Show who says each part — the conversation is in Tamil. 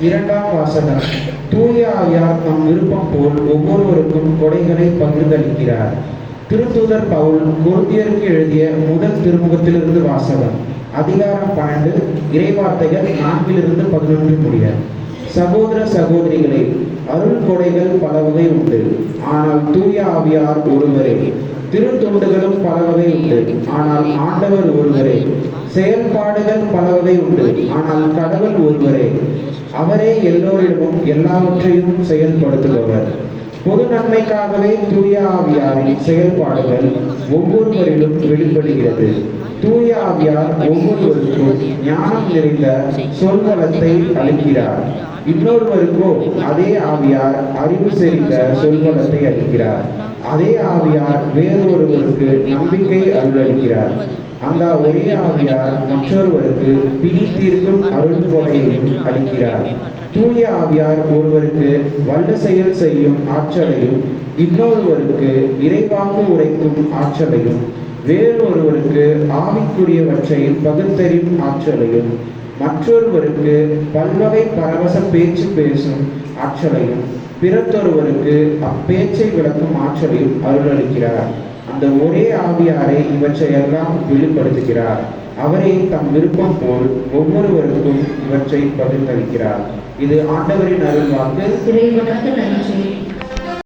Speaker 1: இரண்டாம் வாசகம். தூய ஆவியார் நம் விருப்பம் போல் ஒவ்வொருவருக்கும் கொடைகளை பகிர்ந்தளிக்கிறார். திருத்தூதர் பவுல் கொரிந்தியருக்கு எழுதிய முதல் திருமுகத்திலிருந்து வாசகம். அதிகாரம் 12, இறைவார்த்தைகள் 4-11 முடிய. சகோதர சகோதரிகளே, அருள் கொடைகள் பல வகை உண்டு, ஆனால் தூய ஆவியார் ஒருவரே. திருத்தொண்டுகளும் பல வகை உண்டு, ஆனால் ஆண்டவர் ஒருவரே. செயல்பாடுகள் பல வகை உண்டு, ஆனால் கடவுள் ஒருவரே. அவரே எல்லோரிடமும் எல்லாவற்றையும் செயல்படுத்துபவர். பொது நன்மைக்காகவே தூய ஆவியாரின் செயல்பாடுகள் ஒவ்வொருவரிலும் வெளிப்படுகிறது. தூய ஆவியார் ஒவ்வொருவருக்கும் ஞானம் நிறைந்த சொல்வளத்தை அளிக்கிறார். இன்னொருவருக்கோ அதே ஆவியார் அறிவு செறிந்த சொல்வளத்தை அளிக்கிறார். அதே ஆவியார் வேறொருவருக்கு நம்பிக்கை அருளளிக்கிறார். அந்த ஒரே ஆவியார் மற்றொருவருக்கு பிணி தீர்க்கும் அருள் கொடையையும் அளிக்கிறார். தூய ஆவியார் ஒருவருக்கு வல்ல செயல் செய்யும் ஆற்றலையும், இன்னொருவருக்கு இறைவாக்கு உரைக்கும் ஆற்றலையும், வேறொருவருக்கு ஆவிக்குரியவற்றை பகுத்தறியும் ஆற்றலையும், மற்றொருவருக்கு பல்வகை பரவச பேச்சு பேசும் ஆற்றலையும், பிறத்தொருவருக்கு அப்பேச்சை விளக்கும் ஆற்றலையும் அருளளிக்கிறார். அந்த ஒரே ஆவியாரை இவற்றையெல்லாம் வெளிப்படுத்துகிறார். அவரே தம் விருப்பம் போல் ஒவ்வொருவருக்கும் இவற்றை பகிர்ந்தளிக்கிறார். இது ஆண்டவரின் அருள்வாக்கு.
Speaker 2: இறைவனுக்கு நன்றி.